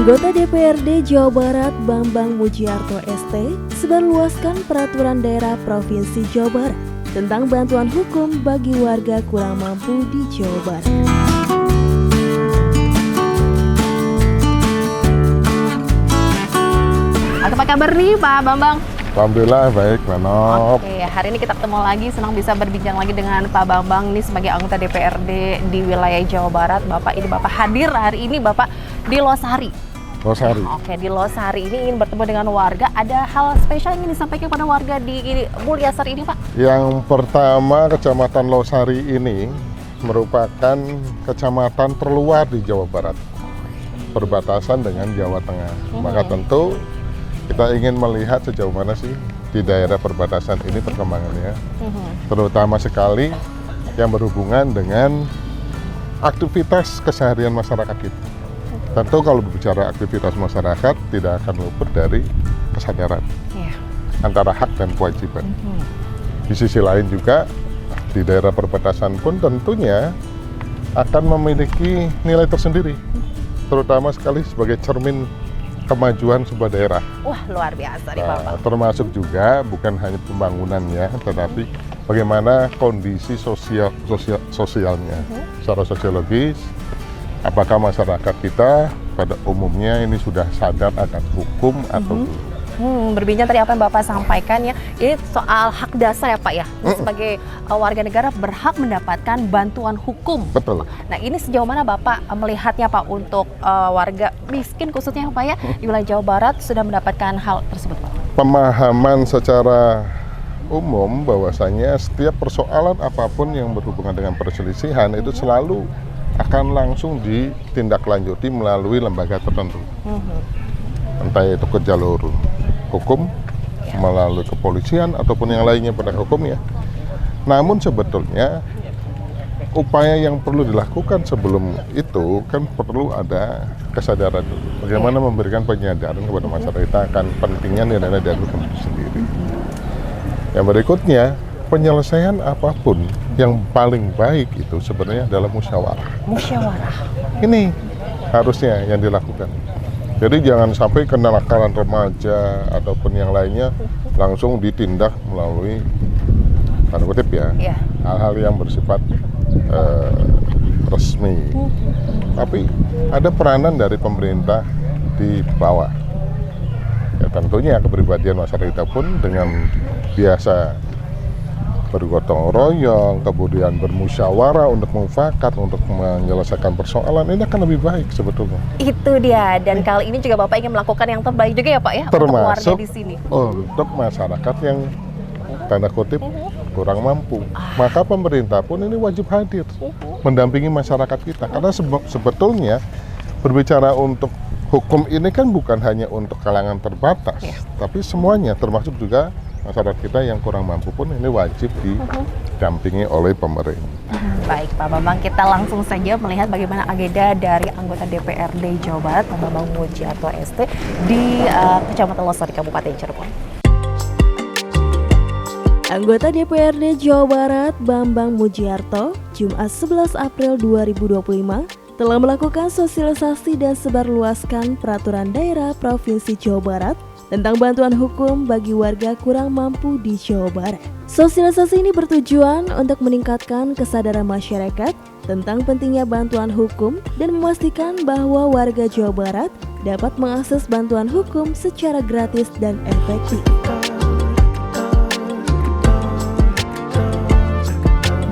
Anggota DPRD Jawa Barat Bambang Mujiarto ST sebarluaskan peraturan daerah Provinsi Jawa Barat tentang bantuan hukum bagi warga kurang mampu di Jawa Barat. Apa kabar nih Pak Bambang? Alhamdulillah baik, Manop. Oke, hari ini kita ketemu lagi, senang bisa berbincang lagi dengan Pak Bambang nih sebagai anggota DPRD di wilayah Jawa Barat. Bapak hadir hari ini Bapak di Losari. Oke, di Losari ini ingin bertemu dengan warga. Ada hal spesial yang ingin disampaikan kepada warga di Mulyasari ini, Pak? Yang pertama, Kecamatan Losari ini merupakan kecamatan terluar di Jawa Barat, perbatasan dengan Jawa Tengah. Maka tentu kita ingin melihat sejauh mana sih di daerah perbatasan ini perkembangannya, terutama sekali yang berhubungan dengan aktivitas keseharian masyarakat kita. Tentu kalau berbicara aktivitas masyarakat tidak akan luput dari kesadaran antara hak dan kewajiban. Di sisi lain juga di daerah perbatasan pun tentunya akan memiliki nilai tersendiri, terutama sekali sebagai cermin kemajuan sebuah daerah. Wah, luar biasa nih Bapak. Termasuk juga bukan hanya pembangunannya, tetapi bagaimana kondisi sosialnya, secara sosiologis. Apakah masyarakat kita pada umumnya ini sudah sadar akan hukum atau belum? Berbincang tadi apa yang Bapak sampaikan ya, ini soal hak dasar ya Pak ya, sebagai warga negara berhak mendapatkan bantuan hukum. Betul. Nah ini sejauh mana Bapak melihatnya Pak untuk warga miskin khususnya Pak ya di wilayah Jawa Barat sudah mendapatkan hal tersebut Pak? Pemahaman secara umum bahwasanya setiap persoalan apapun yang berhubungan dengan perselisihan itu selalu akan langsung ditindaklanjuti melalui lembaga tertentu. Entah itu ke jalur hukum, melalui kepolisian ataupun yang lainnya pada hukumnya. Namun sebetulnya upaya yang perlu dilakukan sebelum itu kan perlu ada kesadaran dulu. Bagaimana memberikan penyadaran kepada masyarakat akan pentingnya nilai-nilai dari hukum itu sendiri. Yang berikutnya, penyelesaian apapun yang paling baik itu sebenarnya adalah musyawarah. Musyawarah. Ini harusnya yang dilakukan. Jadi jangan sampai kenakalan remaja ataupun yang lainnya langsung ditindak melalui tanda kutip ya, hal-hal yang bersifat resmi. Tapi ada peranan dari pemerintah di bawah. Ya tentunya kepribadian masyarakat pun dengan biasa bergotong royong, kemudian bermusyawarah untuk mufakat, untuk menyelesaikan persoalan, ini akan lebih baik sebetulnya. Itu dia, dan kali ini juga Bapak ingin melakukan yang terbaik juga ya Pak ya, untuk warga di sini. Untuk masyarakat yang tanda kutip kurang mampu. Maka pemerintah pun ini wajib hadir, mendampingi masyarakat kita. Karena sebetulnya berbicara untuk hukum ini kan bukan hanya untuk kalangan terbatas, tapi semuanya, termasuk juga masyarakat kita yang kurang mampu pun ini wajib didampingi oleh pemerintah. Baik Pak Bambang, kita langsung saja melihat bagaimana agenda dari anggota DPRD Jawa Barat Pak Bambang Mujiarto ST di Kecamatan Losari Kabupaten Cirebon. Anggota DPRD Jawa Barat Bambang Mujiarto Jumat 11 April 2025 telah melakukan sosialisasi dan sebarluaskan peraturan daerah Provinsi Jawa Barat tentang bantuan hukum bagi warga kurang mampu di Jawa Barat. Sosialisasi ini bertujuan untuk meningkatkan kesadaran masyarakat tentang pentingnya bantuan hukum dan memastikan bahwa warga Jawa Barat dapat mengakses bantuan hukum secara gratis dan efektif.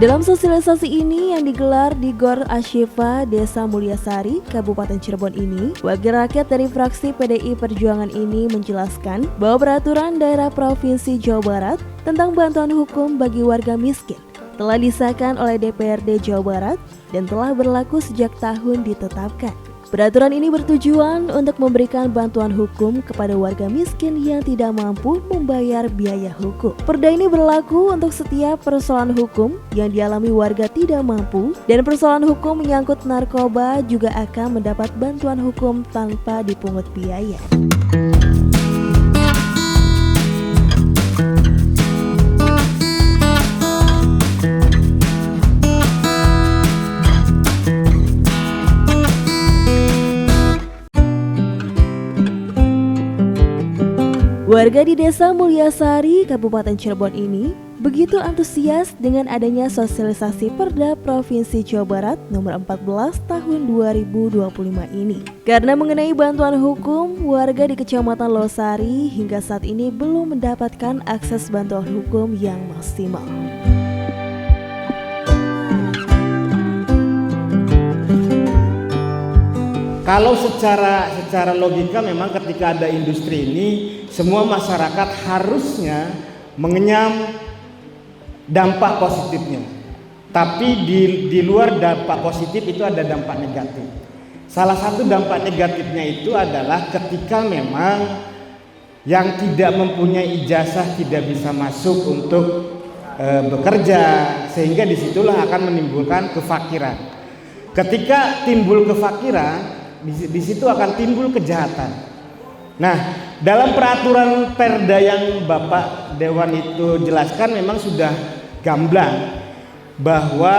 Dalam sosialisasi ini yang digelar di Gor Ashifa, Desa Mulyasari, Kabupaten Cirebon ini, wakil rakyat dari fraksi PDI Perjuangan ini menjelaskan bahwa peraturan daerah Provinsi Jawa Barat tentang bantuan hukum bagi warga miskin telah disahkan oleh DPRD Jawa Barat dan telah berlaku sejak tahun ditetapkan. Peraturan ini bertujuan untuk memberikan bantuan hukum kepada warga miskin yang tidak mampu membayar biaya hukum. Perda ini berlaku untuk setiap persoalan hukum yang dialami warga tidak mampu, dan persoalan hukum menyangkut narkoba juga akan mendapat bantuan hukum tanpa dipungut biaya. Warga di Desa Mulyasari, Kabupaten Cirebon ini begitu antusias dengan adanya sosialisasi Perda Provinsi Jawa Barat nomor 14 tahun 2025 ini. Karena mengenai bantuan hukum, warga di Kecamatan Losari hingga saat ini belum mendapatkan akses bantuan hukum yang maksimal. Kalau secara logika memang ketika ada industri ini, semua masyarakat harusnya mengenyam dampak positifnya. Tapi di luar dampak positif itu ada dampak negatif. Salah satu dampak negatifnya itu adalah ketika memang yang tidak mempunyai ijazah tidak bisa masuk untuk bekerja, sehingga disitulah akan menimbulkan kefakiran. Ketika timbul kefakiran, di situ akan timbul kejahatan. Nah, dalam peraturan Perda yang Bapak Dewan itu jelaskan memang sudah gamblang bahwa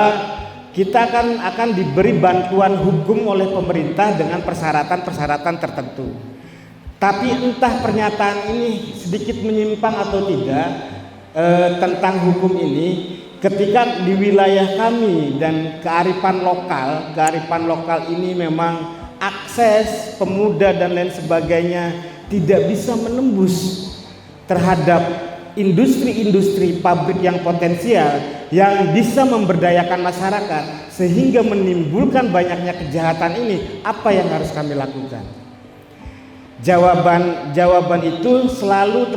kita akan diberi bantuan hukum oleh pemerintah dengan persyaratan-persyaratan tertentu. Tapi entah pernyataan ini sedikit menyimpang atau tidak tentang hukum ini, ketika di wilayah kami dan kearifan lokal ini memang akses pemuda dan lain sebagainya tidak bisa menembus terhadap industri-industri pabrik yang potensial yang bisa memberdayakan masyarakat sehingga menimbulkan banyaknya kejahatan ini. Apa yang harus kami lakukan? Jawaban itu selalu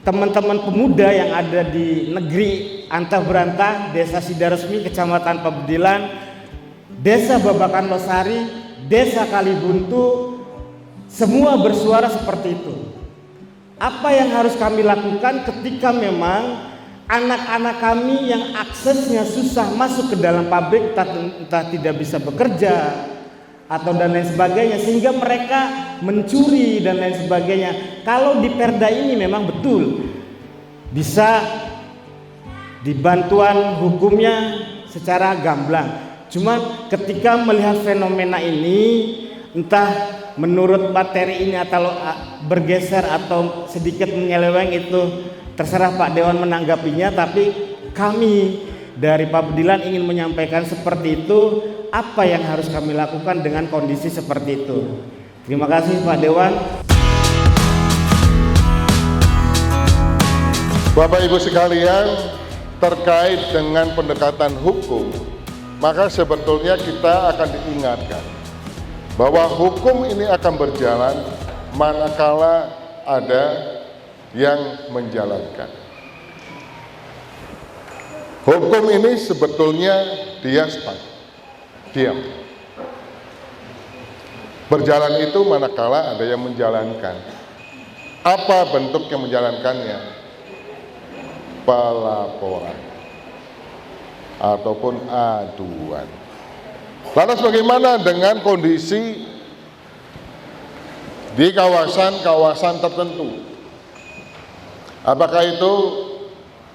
teman-teman pemuda yang ada di negeri antah berantah, Desa Sidaresmi, Kecamatan Pabedilan, Desa Babakan Losari, Desa Kalibuntu, semua bersuara seperti itu. Apa yang harus kami lakukan ketika memang anak-anak kami yang aksesnya susah masuk ke dalam pabrik, entah tidak bisa bekerja atau dan lain sebagainya, sehingga mereka mencuri dan lain sebagainya. Kalau di Perda ini memang betul bisa dibantuan hukumnya secara gamblang. Cuma ketika melihat fenomena ini, entah menurut materi ini atau bergeser atau sedikit menyeleweng, itu terserah Pak Dewan menanggapinya. Tapi kami dari Pabedilan ingin menyampaikan seperti itu, apa yang harus kami lakukan dengan kondisi seperti itu. Terima kasih Pak Dewan. Bapak Ibu sekalian, terkait dengan pendekatan hukum, maka sebetulnya kita akan diingatkan bahwa hukum ini akan berjalan manakala ada yang menjalankan. Hukum ini sebetulnya dia diam. Berjalan itu manakala ada yang menjalankan. Apa bentuk yang menjalankannya? Pelaporan ataupun aduan. Lantas bagaimana dengan kondisi di kawasan-kawasan tertentu? Apakah itu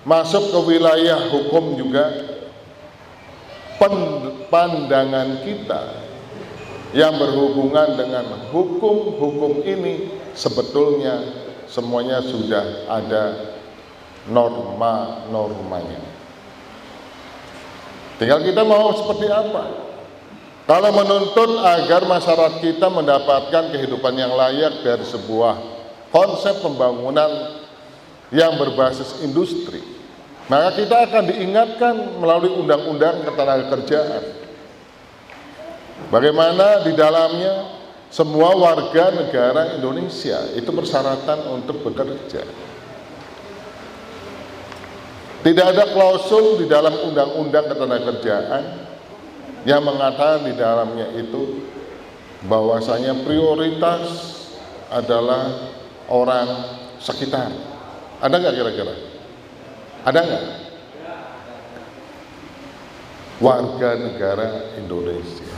masuk ke wilayah hukum juga? Pandangan kita yang berhubungan dengan hukum ini sebetulnya semuanya sudah ada norma-normanya. Tinggal kita mau seperti apa. Kalau menuntut agar masyarakat kita mendapatkan kehidupan yang layak dari sebuah konsep pembangunan yang berbasis industri, maka kita akan diingatkan melalui Undang-Undang Ketenagakerjaan. Bagaimana di dalamnya semua warga negara Indonesia itu persyaratan untuk bekerja. Tidak ada klausul di dalam Undang-Undang Ketenagakerjaan yang mengatakan di dalamnya itu bahwasanya prioritas adalah orang sekitar. Ada nggak kira-kira? Ada nggak? Warga negara Indonesia.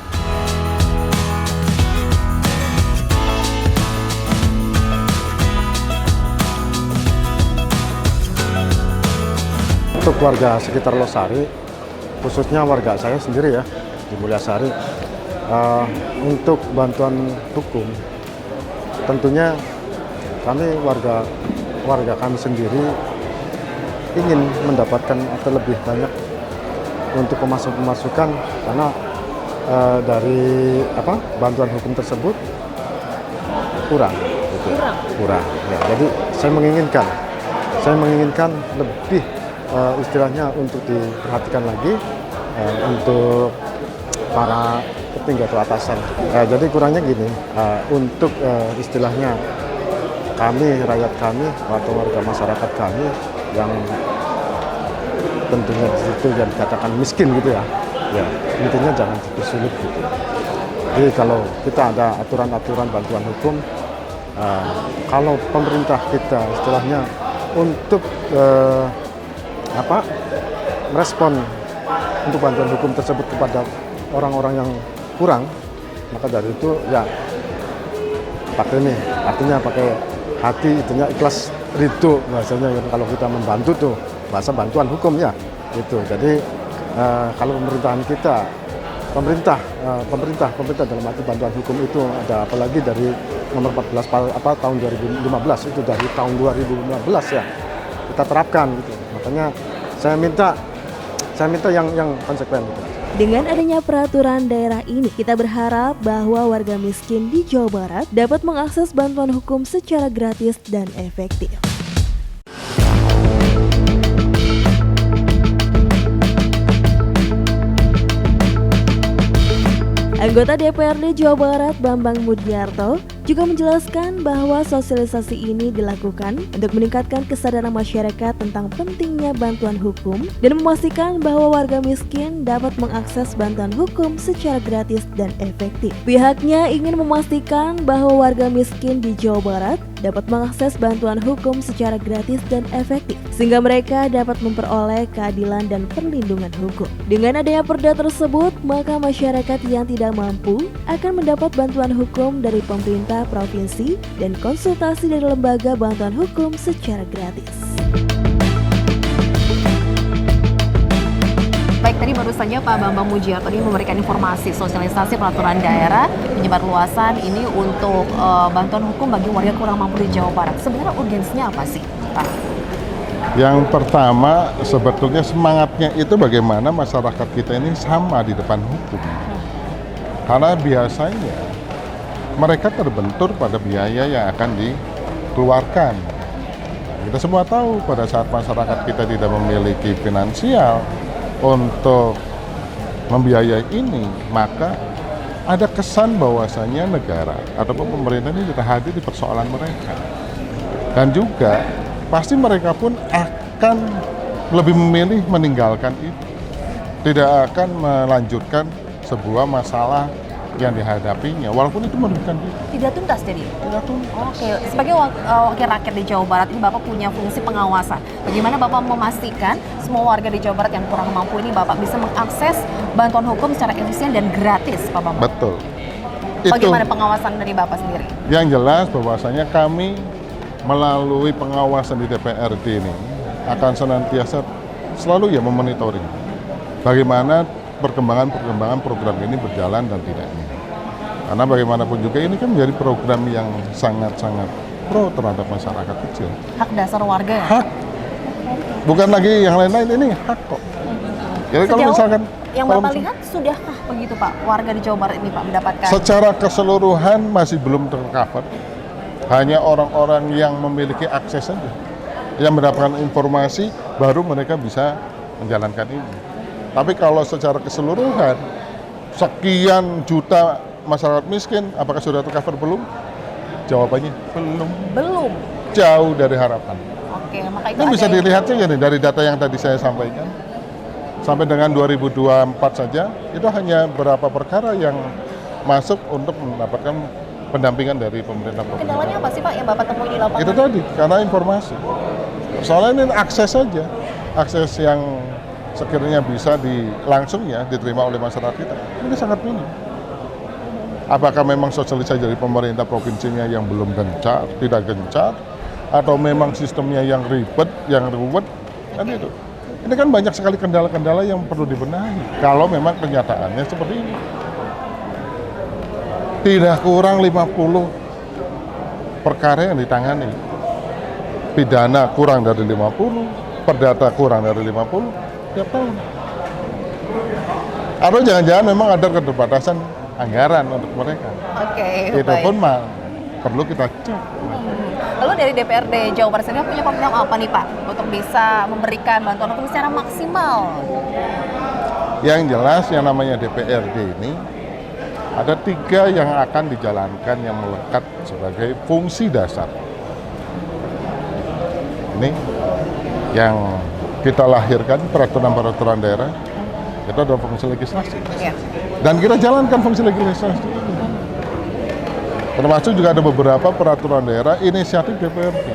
Untuk warga sekitar Losari, khususnya warga saya sendiri ya, di Mulyasari, untuk bantuan hukum tentunya kami warga kami sendiri ingin mendapatkan atau lebih banyak untuk pemasukan karena dari bantuan hukum tersebut kurang. Gitu. Kurang. Ya, jadi saya menginginkan lebih istilahnya untuk diperhatikan lagi untuk para petinggi atau atasan. Jadi kurangnya gini, untuk istilahnya kami, rakyat kami atau warga masyarakat kami yang tentunya di situ yang dikatakan miskin gitu ya, intinya jangan dipersulit gitu. Jadi kalau kita ada aturan-aturan bantuan hukum, kalau pemerintah kita istilahnya untuk merespon untuk bantuan hukum tersebut kepada orang-orang yang kurang, maka dari itu ya artinya pakai hati, itunya ikhlas ridho bahasanya kalau kita membantu tuh bahasa bantuan hukum ya gitu. Jadi kalau pemerintah dalam arti bantuan hukum itu ada apalagi dari nomor 14 tahun 2015 itu dari tahun 2015 ya kita terapkan gitu. Makanya saya minta yang konsekuen gitu. Dengan adanya peraturan daerah ini, kita berharap bahwa warga miskin di Jawa Barat dapat mengakses bantuan hukum secara gratis dan efektif. Anggota DPRD Jawa Barat Bambang Mudyarto juga menjelaskan bahwa sosialisasi ini dilakukan untuk meningkatkan kesadaran masyarakat tentang pentingnya bantuan hukum dan memastikan bahwa warga miskin dapat mengakses bantuan hukum secara gratis dan efektif. Pihaknya ingin memastikan bahwa warga miskin di Jawa Barat dapat mengakses bantuan hukum secara gratis dan efektif, sehingga mereka dapat memperoleh keadilan dan perlindungan hukum. Dengan adanya perda tersebut, maka masyarakat yang tidak mampu akan mendapat bantuan hukum dari pemerintah provinsi dan konsultasi dari lembaga bantuan hukum secara gratis. Baik, tadi baru saja Pak Bambang Mudyarto ini memberikan informasi sosialisasi peraturan daerah penyebarluasan ini untuk bantuan hukum bagi warga kurang mampu di Jawa Barat. Sebenarnya urgensinya apa sih, Pak? Yang pertama sebetulnya semangatnya itu bagaimana masyarakat kita ini sama di depan hukum. Karena biasanya mereka terbentur pada biaya yang akan dikeluarkan. Kita semua tahu pada saat masyarakat kita tidak memiliki finansial untuk membiayai ini, maka ada kesan bahwasanya negara ataupun pemerintah ini tidak hadir di persoalan mereka. Dan juga pasti mereka pun akan lebih memilih meninggalkan itu. Tidak akan melanjutkan sebuah masalah yang dihadapinya, walaupun itu merugikan kita. Tidak tuntas jadi? Tidak tuntas. Oke, sebagai wakil rakyat di Jawa Barat ini Bapak punya fungsi pengawasan. Bagaimana Bapak memastikan semua warga di Jawa Barat yang kurang mampu ini Bapak bisa mengakses bantuan hukum secara efisien dan gratis, Pak Bambang? Betul. Bagaimana pengawasan dari Bapak sendiri? Yang jelas bahwasanya kami melalui pengawasan di DPRD ini akan senantiasa selalu ya memonitoring bagaimana perkembangan program ini berjalan dan tidaknya. Karena bagaimanapun juga ini kan menjadi program yang sangat-sangat pro terhadap masyarakat kecil. Hak dasar warga ya? Hak. Bukan lagi yang lain-lain, ini hak kok. Jadi kalau misalkan yang Bapak lihat sudahkah begitu Pak warga di Jawa Barat ini Pak mendapatkan? Secara keseluruhan masih belum tercover. Hanya orang-orang yang memiliki akses saja yang mendapatkan informasi baru mereka bisa menjalankan ini. Tapi kalau secara keseluruhan, sekian juta masyarakat miskin, apakah sudah tercover belum? Jawabannya belum. Belum. Jauh dari harapan. Oke, maka itu ini bisa dilihat saja nih dari data yang tadi saya sampaikan. Sampai dengan 2024 saja, itu hanya berapa perkara yang masuk untuk mendapatkan pendampingan dari pemerintah provinsi. Kendalanya apa sih Pak yang Bapak temui di lapangan? Itu tadi, karena informasi. Soalnya ini akses saja, akses yang sekiranya bisa langsung ya diterima oleh masyarakat kita, ini sangat minim. Apakah memang sosialisasi dari pemerintah provinsinya yang belum gencar, tidak gencar, atau memang sistemnya yang ribet, yang ruwet, kan itu. Ini kan banyak sekali kendala-kendala yang perlu dibenahi. Kalau memang kenyataannya seperti ini. Tidak kurang 50 perkara yang ditangani. Pidana kurang dari 50, perdata kurang dari 50 tiap tahun. Atau jangan-jangan memang ada keterbatasan anggaran untuk mereka. Oke, Itu baik. pun perlu kita cek. Lalu dari DPRD Jawa Barat sendiri punya program apa nih Pak untuk bisa memberikan bantuan hukum secara maksimal? Yang jelas yang namanya DPRD ini ada 3 yang akan dijalankan yang melekat sebagai fungsi dasar. Ini yang kita lahirkan peraturan-peraturan daerah itu adalah fungsi legislasi. Iya. Dan kita jalankan fungsi legislasi. Termasuk juga ada beberapa peraturan daerah inisiatif DPRD.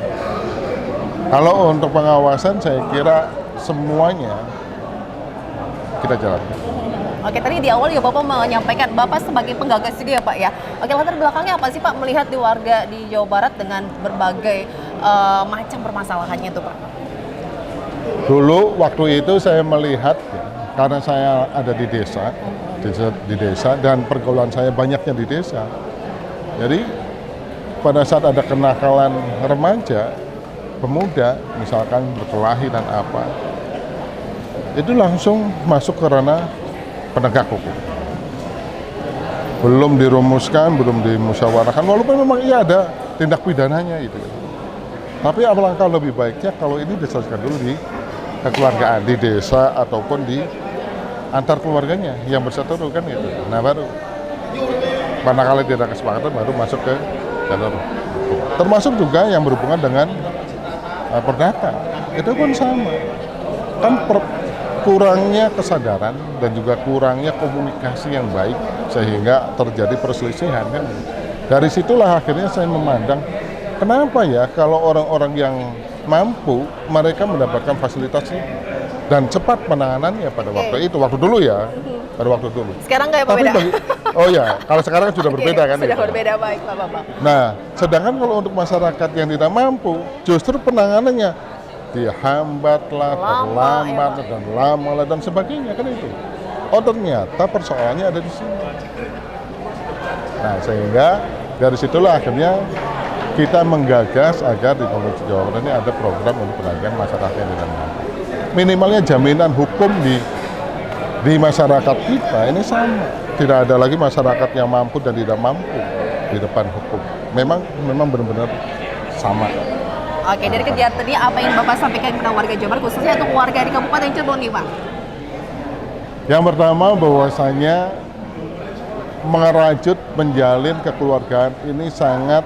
Kalau untuk pengawasan saya kira semuanya kita jalankan. Oke, tadi di awal ya Bapak menyampaikan Bapak sebagai penggagas juga ya Pak ya. Oke, latar belakangnya apa sih Pak melihat di warga di Jawa Barat dengan berbagai macam permasalahannya tuh Pak? Dulu waktu itu saya melihat ya, karena saya ada di desa dan pergaulan saya banyaknya di desa. Jadi pada saat ada kenakalan remaja, pemuda misalkan berkelahi dan apa, itu langsung masuk ke ranah penegak hukum. Belum dirumuskan, belum dimusyawarahkan, walaupun memang iya ada tindak pidananya itu. Tapi alangkah lebih baiknya kalau ini diselesaikan dulu di kekeluargaan, di desa ataupun di antar keluarganya yang bersatu kan gitu. Nah baru manakala tidak kesepakatan baru masuk ke jalur hukum. Termasuk juga yang berhubungan dengan perdata. Itu pun sama. Kan kurangnya kesadaran dan juga kurangnya komunikasi yang baik sehingga terjadi perselisihan kan. Dari situlah akhirnya saya memandang kenapa ya kalau orang-orang yang mampu mereka mendapatkan fasilitasnya dan cepat penanganannya pada waktu itu, waktu dulu ya, pada waktu dulu. Sekarang kayak Tapi berbeda. oh ya, kalau sekarang kan sudah berbeda kan? Sudah itu. berbeda, baik Pak Bapak. Nah, sedangkan kalau untuk masyarakat yang tidak mampu, justru penanganannya dihambat lah, terlambat ya, dan lama lah dan sebagainya kan itu. Oh ternyata persoalannya ada di sini. Nah sehingga dari situlah akhirnya kita menggagas agar di Provinsi Jawa Barat ini ada program untuk pendampingan masyarakat yang tidak mampu. Minimalnya jaminan hukum di masyarakat kita ini sama. Tidak ada lagi masyarakat yang mampu dan tidak mampu di depan hukum. Memang benar-benar sama. Oke, dari kegiatan ini apa yang Bapak sampaikan kepada warga Jawa Barat khususnya untuk warga di Kabupaten Cirebon nih Pak? Yang pertama bahwasanya mengerajut menjalin kekeluargaan ini sangat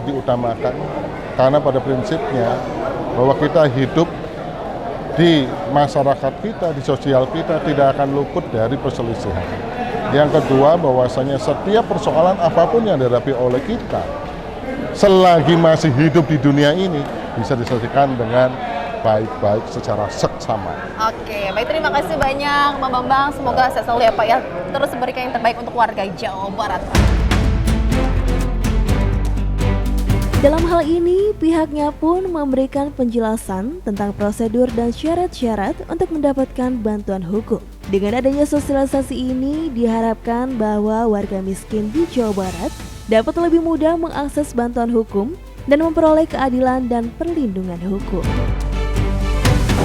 diutamakan karena pada prinsipnya bahwa kita hidup di masyarakat kita, di sosial kita tidak akan luput dari perselisihan. Yang kedua bahwasanya setiap persoalan apapun yang dihadapi oleh kita selagi masih hidup di dunia ini bisa diselesaikan dengan baik-baik secara seksama. Oke, baik terima kasih banyak Pak Bambang. Semoga sehat selalu ya Pak ya. Terus memberikan yang terbaik untuk warga Jawa Barat. Dalam hal ini, pihaknya pun memberikan penjelasan tentang prosedur dan syarat-syarat untuk mendapatkan bantuan hukum. Dengan adanya sosialisasi ini, diharapkan bahwa warga miskin di Jawa Barat dapat lebih mudah mengakses bantuan hukum dan memperoleh keadilan dan perlindungan hukum.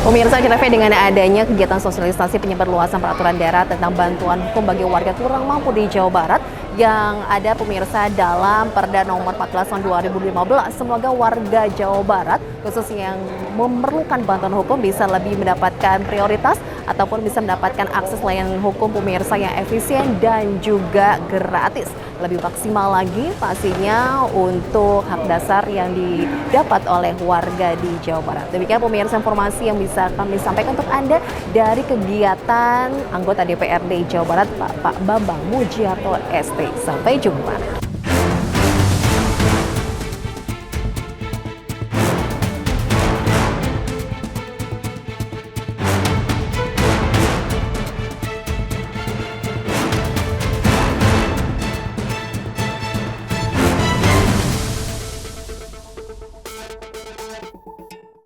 Pemirsa CTV, dengan adanya kegiatan sosialisasi penyebarluasan peraturan daerah tentang bantuan hukum bagi warga kurang mampu di Jawa Barat yang ada pemirsa dalam Perda nomor 14 tahun 2015, semoga warga Jawa Barat khususnya yang memerlukan bantuan hukum bisa lebih mendapatkan prioritas ataupun bisa mendapatkan akses layanan hukum pemirsa yang efisien dan juga gratis. Lebih maksimal lagi pastinya untuk hak dasar yang didapat oleh warga di Jawa Barat. Demikian pemirsa informasi yang bisa kami sampaikan untuk Anda dari kegiatan anggota DPRD Jawa Barat Pak Bambang Mujiarto ST. Sampai jumpa.